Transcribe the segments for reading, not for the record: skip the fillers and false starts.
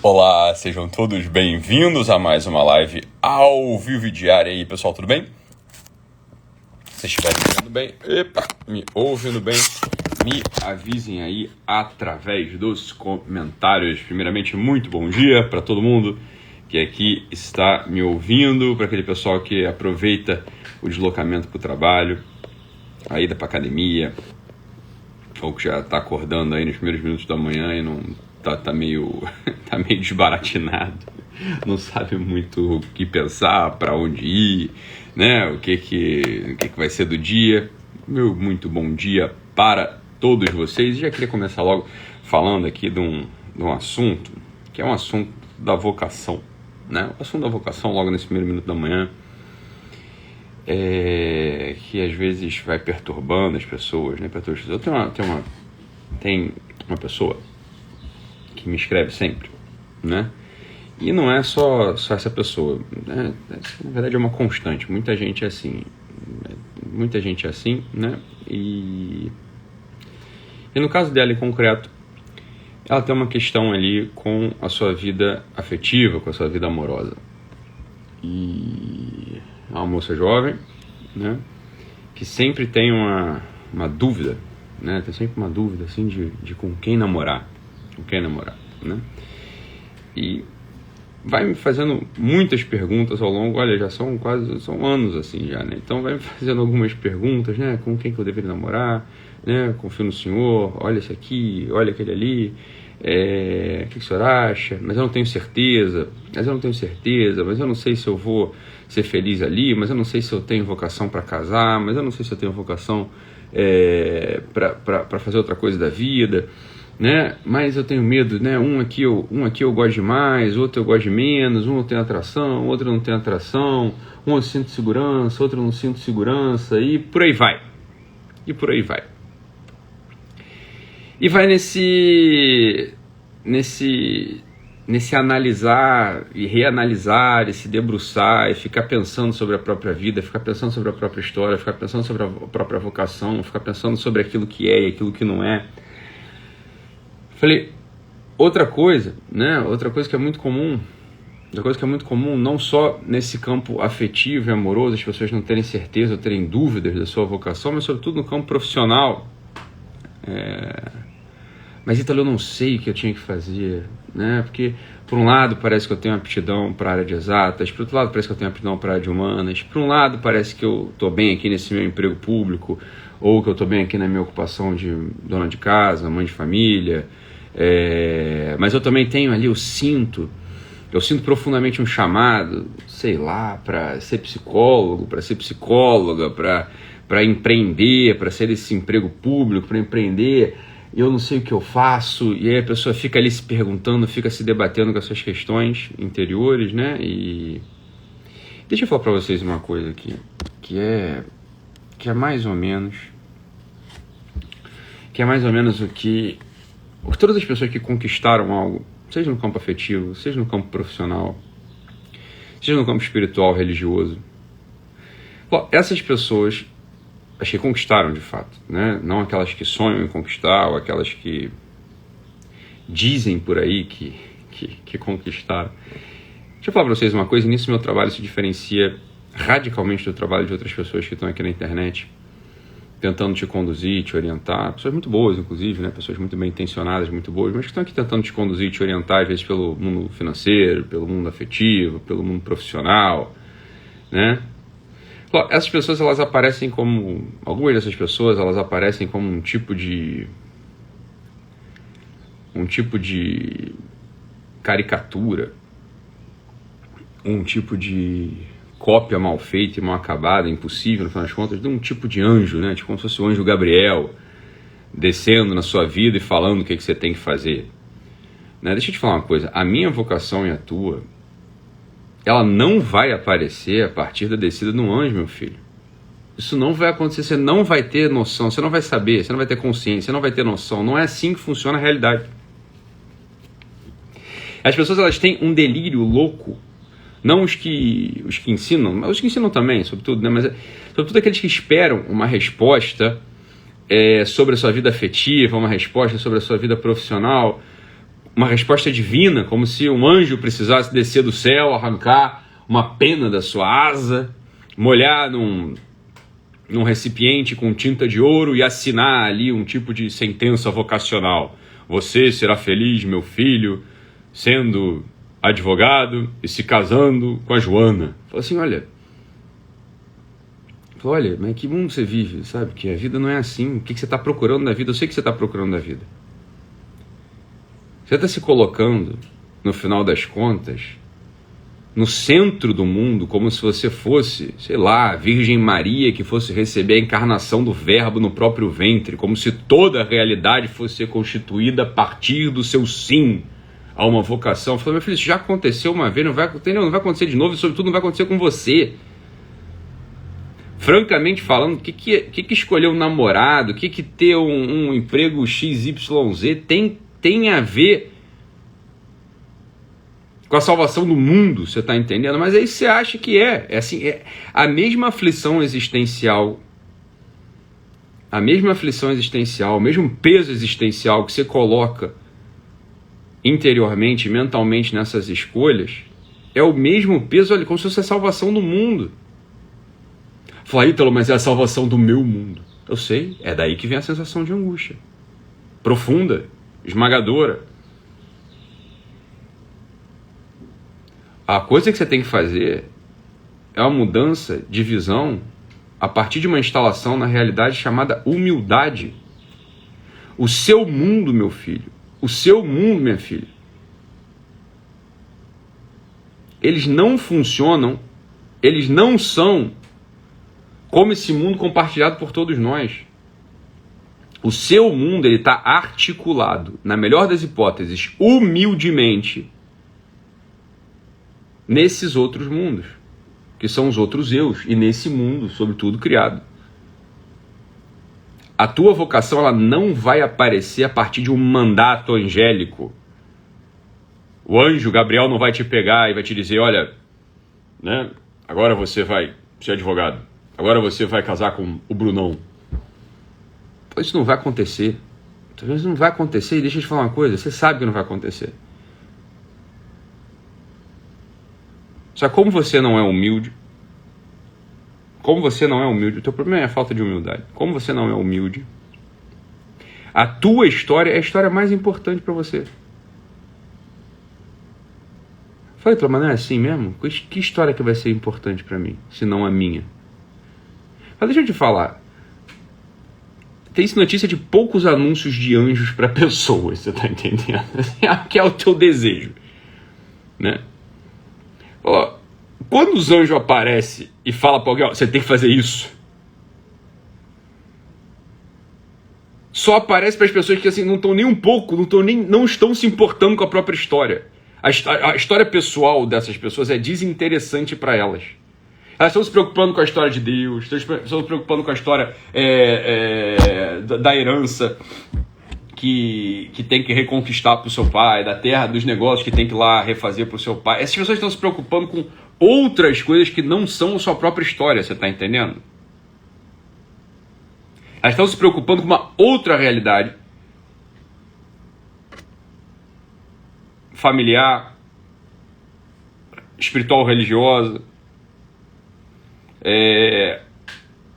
Olá, sejam todos bem-vindos a mais uma live ao vivo e diária aí, pessoal, tudo bem? Se estiverem me ouvindo bem, me ouvindo bem, me avisem aí através dos comentários. Primeiramente, muito bom dia para todo mundo que aqui está me ouvindo, para aquele pessoal que aproveita o deslocamento para o trabalho, a ida para a academia, ou que já está acordando aí nos primeiros minutos da manhã e não tá meio desbaratinado, não sabe muito o que pensar, para onde ir, né? O que vai ser do dia. Meu muito bom dia para todos vocês. E já queria começar logo falando aqui de um assunto, que é um assunto da vocação, né? O assunto da vocação, logo nesse primeiro minuto da manhã, que às vezes vai perturbando as pessoas, né? Tem uma pessoa que me escreve sempre, né? E não é só essa pessoa, né? Na verdade é uma constante. Muita gente é assim, né? E no caso dela em concreto, ela tem uma questão ali com a sua vida afetiva, com a sua vida amorosa. E é uma moça jovem, né? Que sempre tem uma dúvida, né? Tem sempre uma dúvida assim de com quem namorar, né? E vai me fazendo muitas perguntas ao longo, olha, já são anos assim já, né? Então vai me fazendo algumas perguntas, né? Com quem que eu deveria namorar, né? Confio no senhor, olha esse aqui, olha aquele ali, o que o senhor acha? Mas eu não tenho certeza, mas eu não sei se eu vou ser feliz ali, mas eu não sei se eu tenho vocação para casar, mas eu não sei se eu tenho vocação para fazer outra coisa da vida, né? Mas eu tenho medo, né? Um aqui eu gosto de mais, outro eu gosto de menos, um eu tenho atração, outro eu não tenho atração, um eu sinto segurança, outro eu não sinto segurança, e por aí vai. E vai nesse analisar e reanalisar, e se debruçar, e ficar pensando sobre a própria vida, ficar pensando sobre a própria história, ficar pensando sobre a própria vocação, ficar pensando sobre aquilo que é e aquilo que não é. Falei, outra coisa que é muito comum, não só nesse campo afetivo e amoroso, as pessoas não terem certeza ou terem dúvidas da sua vocação, mas sobretudo no campo profissional. Mas Ítalo, eu não sei o que eu tinha que fazer, né? Porque, por um lado, parece que eu tenho aptidão para a área de exatas, por outro lado, parece que eu tenho aptidão para a área de humanas, por um lado, parece que eu estou bem aqui nesse meu emprego público, ou que eu estou bem aqui na minha ocupação de dona de casa, mãe de família, mas eu também tenho ali, eu sinto profundamente um chamado, sei lá, para ser psicólogo, para ser psicóloga, para empreender, para ser esse emprego público, para empreender. Eu não sei o que eu faço, e aí a pessoa fica ali se perguntando, fica se debatendo com as suas questões interiores, né? E deixa eu falar para vocês uma coisa aqui, que é mais ou menos o que todas as pessoas que conquistaram algo, seja no campo afetivo, seja no campo profissional, seja no campo espiritual, religioso, bom, essas pessoas as que conquistaram de fato, né? Não aquelas que sonham em conquistar, ou aquelas que dizem por aí que conquistaram. Deixa eu falar para vocês uma coisa, e nisso meu trabalho se diferencia radicalmente do trabalho de outras pessoas que estão aqui na internet, tentando te conduzir, te orientar, pessoas muito boas, inclusive, né? Pessoas muito bem intencionadas, muito boas, mas que estão aqui tentando te conduzir, te orientar, às vezes pelo mundo financeiro, pelo mundo afetivo, pelo mundo profissional, né? Essas pessoas, algumas dessas pessoas, elas aparecem como um tipo de caricatura, um tipo de cópia mal feita e mal acabada, impossível, no final das contas, de um tipo de anjo, né? Tipo como se fosse o anjo Gabriel descendo na sua vida e falando o que você tem que fazer, né? Deixa eu te falar uma coisa, a minha vocação e a tua, ela não vai aparecer a partir da descida de um anjo, meu filho. Isso não vai acontecer, você não vai ter noção, você não vai saber, você não vai ter consciência, você não vai ter noção. Não é assim que funciona a realidade. As pessoas, elas têm um delírio louco, não os que ensinam, mas os que ensinam também, sobretudo, né? Mas sobretudo aqueles que esperam uma resposta sobre a sua vida afetiva, uma resposta sobre a sua vida profissional, uma resposta divina, como se um anjo precisasse descer do céu, arrancar uma pena da sua asa, molhar num recipiente com tinta de ouro e assinar ali um tipo de sentença vocacional. Você será feliz, meu filho, sendo advogado e se casando com a Joana. Falou assim, olha, mas que mundo você vive, sabe? Que a vida não é assim. O que você está procurando na vida? Eu sei que você está procurando na vida. Você está se colocando, no final das contas, no centro do mundo, como se você fosse, sei lá, a Virgem Maria que fosse receber a encarnação do Verbo no próprio ventre, como se toda a realidade fosse constituída a partir do seu sim a uma vocação. Eu falei, meu filho, isso já aconteceu uma vez, não vai acontecer de novo e, sobretudo, não vai acontecer com você. Francamente falando, o que escolher um namorado, o que ter um emprego XYZ tem a ver com a salvação do mundo, você está entendendo? Mas aí você acha que é assim, é a mesma aflição existencial, o mesmo peso existencial que você coloca interiormente, mentalmente nessas escolhas, é o mesmo peso, olha, como se fosse a salvação do mundo. Fala, Ítalo, mas é a salvação do meu mundo. Eu sei, é daí que vem a sensação de angústia. Profunda, esmagadora. A coisa que você tem que fazer é uma mudança de visão a partir de uma instalação na realidade chamada humildade. O seu mundo, meu filho, o seu mundo, minha filha, eles não funcionam, eles não são como esse mundo compartilhado por todos nós. O seu mundo, ele está articulado, na melhor das hipóteses, humildemente, nesses outros mundos, que são os outros eus, e nesse mundo, sobretudo, criado. A tua vocação, ela não vai aparecer a partir de um mandato angélico. O anjo Gabriel não vai te pegar e vai te dizer, olha, né, agora você vai ser advogado, agora você vai casar com o Brunão. Isso não vai acontecer. Isso não vai acontecer, e deixa eu te falar uma coisa, você sabe que não vai acontecer. Só que como você não é humilde, o teu problema é a falta de humildade. Como você não é humilde, a tua história é a história mais importante para você. Falei, mas não é assim mesmo? Que história que vai ser importante para mim, se não a minha? Mas deixa eu te falar. Tem notícia de poucos anúncios de anjos para pessoas, você tá entendendo? Que é o teu desejo, né? Ó, quando os anjos aparecem e falam para alguém, ó, você tem que fazer isso, só aparece para as pessoas que assim, não estão nem um pouco, não estão se importando com a própria história. A história pessoal dessas pessoas é desinteressante para elas. Elas estão se preocupando com a história de Deus, estão se preocupando com a história da herança que tem que reconquistar para o seu pai, da terra, dos negócios que tem que ir lá refazer para o seu pai. Essas pessoas estão se preocupando com outras coisas que não são a sua própria história, você está entendendo? Elas estão se preocupando com uma outra realidade familiar, espiritual, religiosa,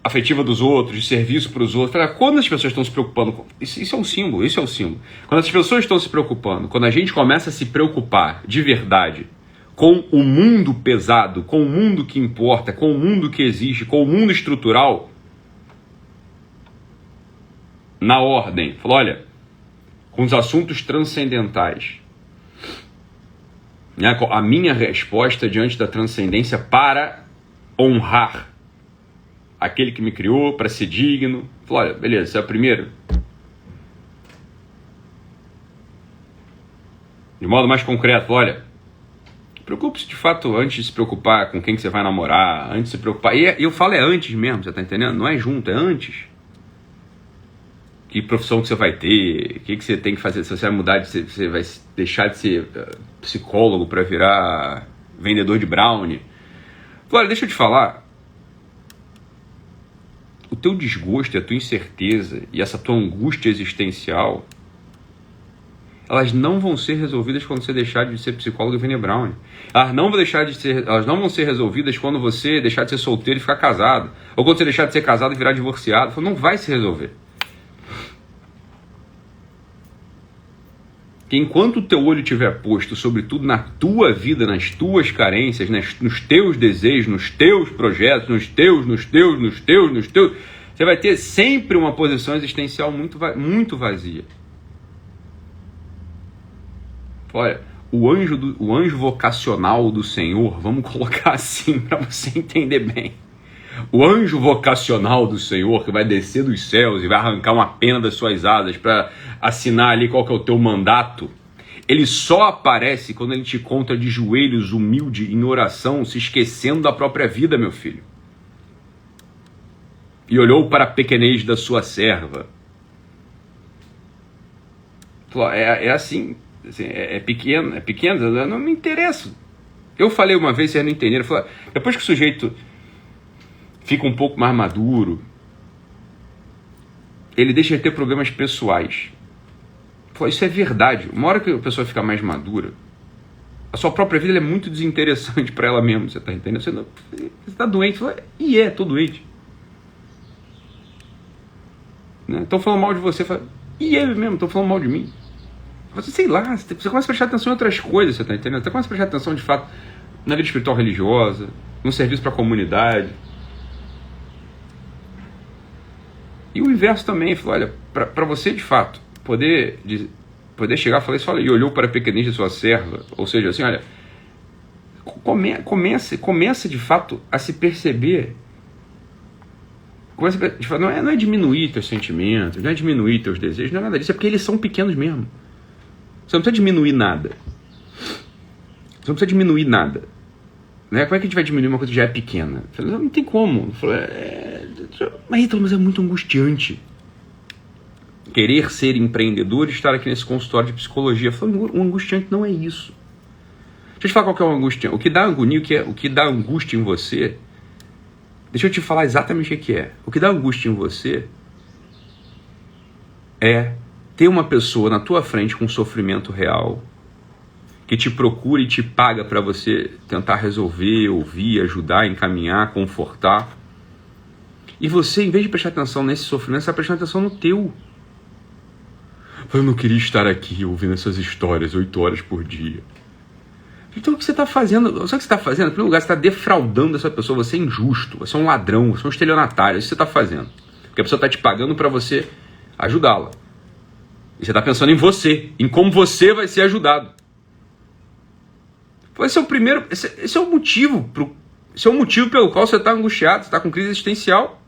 afetiva dos outros, de serviço para os outros. Quando as pessoas estão se preocupando com isso é um símbolo, isso é o símbolo. Quando as pessoas estão se preocupando, quando a gente começa a se preocupar de verdade com o mundo pesado, com o mundo que importa, com o mundo que existe, com o mundo estrutural, na ordem, falou, olha, com os assuntos transcendentais, né, a minha resposta diante da transcendência para honrar aquele que me criou, para ser digno. Falou, olha, beleza, você é o primeiro. De modo mais concreto, olha, preocupe-se de fato antes de se preocupar com quem que você vai namorar, antes de se preocupar. E eu falo antes mesmo, você tá entendendo? Não é junto, é antes. Que profissão que você vai ter, o que você tem que fazer, se você vai mudar, você vai deixar de ser psicólogo para virar vendedor de brownie. Olha, deixa eu te falar, o teu desgosto, a tua incerteza e essa tua angústia existencial, elas não vão ser resolvidas quando você deixar de ser psicólogo e Brené Brown. Elas não vão ser resolvidas quando você deixar de ser solteiro e ficar casado. Ou quando você deixar de ser casado e virar divorciado. Não vai se resolver. Que enquanto o teu olho estiver posto, sobretudo na tua vida, nas tuas carências, nos teus desejos, nos teus projetos, nos teus, você vai ter sempre uma posição existencial muito vazia. Olha, o anjo vocacional do Senhor, vamos colocar assim para você entender bem. O anjo vocacional do Senhor que vai descer dos céus e vai arrancar uma pena das suas asas para assinar ali qual que é o teu mandato, ele só aparece quando ele te encontra de joelhos, humilde, em oração, se esquecendo da própria vida, meu filho. E olhou para a pequenez da sua serva. Falou, é assim, é pequeno, não me interessa. Eu falei uma vez, vocês não entenderam, falei, depois que o sujeito fica um pouco mais maduro, ele deixa de ter problemas pessoais. Pô, isso é verdade. Uma hora que a pessoa fica mais madura, a sua própria vida é muito desinteressante para ela mesma, você tá entendendo? Você tá doente, tô doente. Estão falando mal de você, mesmo, estão falando mal de mim. Você, sei lá, você começa a prestar atenção em outras coisas, você tá entendendo? Você começa a prestar atenção, de fato, na vida espiritual religiosa, no serviço para a comunidade. E o inverso também, falou, olha, para você de fato poder chegar e falar isso, olha, e olhou para a pequenez de sua serva, ou seja, assim, olha, comece de fato a se perceber, não é diminuir teus sentimentos, não é diminuir teus desejos, não é nada disso, é porque eles são pequenos mesmo. Você não precisa diminuir nada. Você não precisa diminuir nada. Né? Como é que a gente vai diminuir uma coisa que já é pequena? Não tem como. Mas é muito angustiante querer ser empreendedor e estar aqui nesse consultório de psicologia. O angustiante não é isso. Deixa eu te falar qual que é o angustiante. O que dá agonia, o que dá angústia em você, deixa eu te falar exatamente o que é. O que dá angústia em você é ter uma pessoa na tua frente com sofrimento real, que te procura e te paga para você tentar resolver, ouvir, ajudar, encaminhar, confortar. E você, em vez de prestar atenção nesse sofrimento, você está prestando atenção no teu. Eu não queria estar aqui ouvindo essas histórias 8 horas por dia. Então o que você está fazendo? Sabe o que você está fazendo? Em primeiro lugar, você está defraudando essa pessoa. Você é injusto, você é um ladrão, você é um estelionatário. É isso que você está fazendo. Porque a pessoa está te pagando para você ajudá-la. E você está pensando em você, em como você vai ser ajudado. Esse é o primeiro, esse é o motivo pelo qual você está angustiado, você está com crise existencial.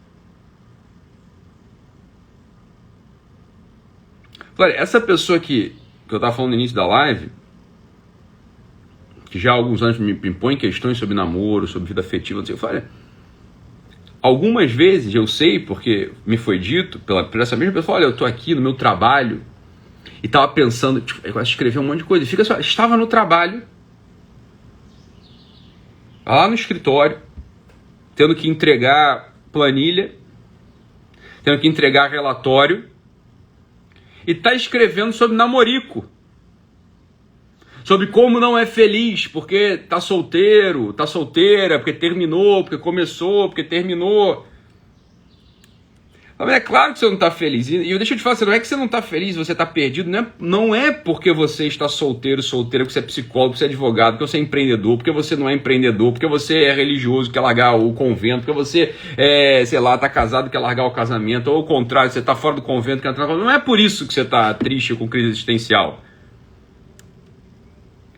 Olha, essa pessoa que eu estava falando no início da live, que já há alguns anos me impõe questões sobre namoro, sobre vida afetiva, eu falei, algumas vezes eu sei, porque me foi dito por essa mesma pessoa, olha, eu estou aqui no meu trabalho e estava pensando, eu escrevi um monte de coisa, fica só, estava no trabalho, lá no escritório, tendo que entregar planilha, tendo que entregar relatório, e está escrevendo sobre namorico, sobre como não é feliz, porque está solteiro, está solteira, porque terminou, porque começou, porque terminou. Mas é claro que você não está feliz. E deixa eu te falar, não é que você não está feliz, você está perdido. Não é porque você está solteiro, solteira, porque você é psicólogo, porque você é advogado, porque você é empreendedor, porque você não é empreendedor, porque você é religioso, quer largar o convento, porque você está casado, quer largar o casamento, ou ao contrário, você está fora do convento, quer entrar no convento. Não é por isso que você está triste com crise existencial.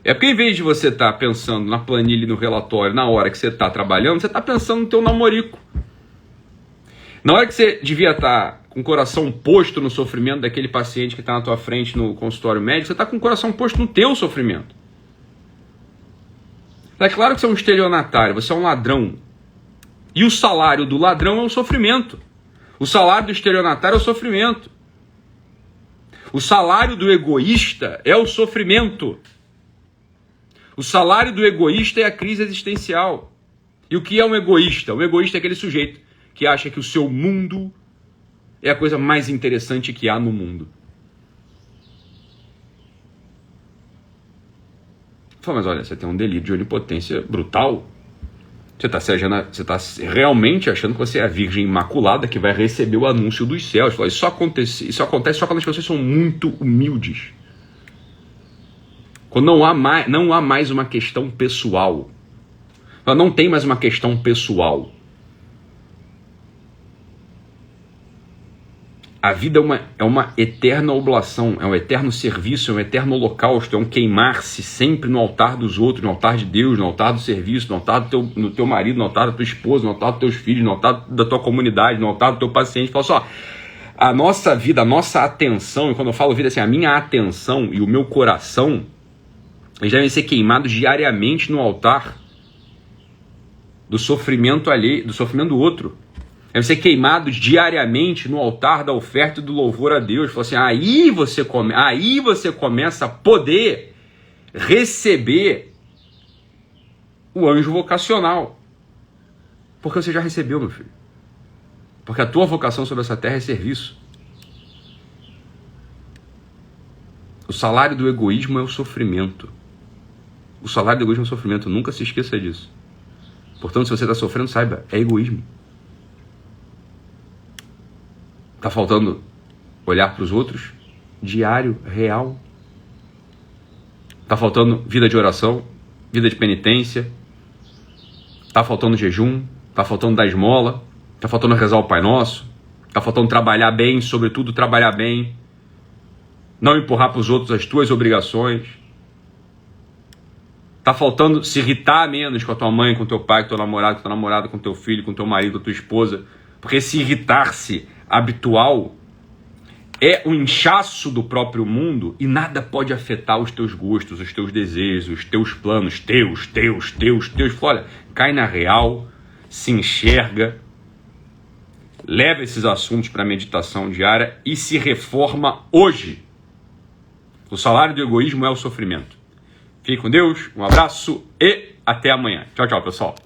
É porque em vez de você estar pensando na planilha e no relatório na hora que você está trabalhando, você está pensando no teu namorico. Na hora que você devia estar com o coração posto no sofrimento daquele paciente que está na tua frente no consultório médico, você está com o coração posto no teu sofrimento. É claro que você é um estelionatário, você é um ladrão. E o salário do ladrão é o sofrimento. O salário do estelionatário é o sofrimento. O salário do egoísta é o sofrimento. O salário do egoísta é a crise existencial. E o que é um egoísta? Um egoísta é aquele sujeito que acha que o seu mundo é a coisa mais interessante que há no mundo. Fala, mas olha, você tem um delírio de onipotência brutal. Você está realmente achando que você é a Virgem Imaculada que vai receber o anúncio dos céus. Fala, isso acontece só quando as pessoas são muito humildes. Quando não há mais uma questão pessoal. Não tem mais uma questão pessoal. A vida é uma eterna oblação, é um eterno serviço, é um eterno holocausto, é um queimar-se sempre no altar dos outros, no altar de Deus, no altar do serviço, no altar do teu marido, no altar da tua esposa, no altar dos teus filhos, no altar da tua comunidade, no altar do teu paciente. Fala só, a nossa vida, a nossa atenção, e quando eu falo vida assim, a minha atenção e o meu coração, eles devem ser queimados diariamente no altar do sofrimento alheio, do sofrimento do outro. Devem ser queimados diariamente no altar da oferta e do louvor a Deus. Fala assim, aí você começa a poder receber o anjo vocacional. Porque você já recebeu, meu filho. Porque a tua vocação sobre essa terra é serviço. O salário do egoísmo é o sofrimento. O salário do egoísmo é o sofrimento. Nunca se esqueça disso. Portanto, se você está sofrendo, saiba, é egoísmo. Está faltando olhar para os outros? Diário, real. Está faltando vida de oração, vida de penitência. Está faltando jejum. Está faltando dar esmola. Está faltando rezar o Pai Nosso. Está faltando trabalhar bem, sobretudo trabalhar bem. Não empurrar para os outros as tuas obrigações. Está faltando se irritar menos com a tua mãe, com o teu pai, com o teu namorado, com a tua namorada, com o teu filho, com o teu marido, com a tua esposa. Porque se irritar-se habitual é o inchaço do próprio mundo e nada pode afetar os teus gostos, os teus desejos, os teus planos, teus. Olha, cai na real, se enxerga, leva esses assuntos para a meditação diária e se reforma hoje. O salário do egoísmo é o sofrimento. Fique com Deus, um abraço e até amanhã. Tchau, pessoal.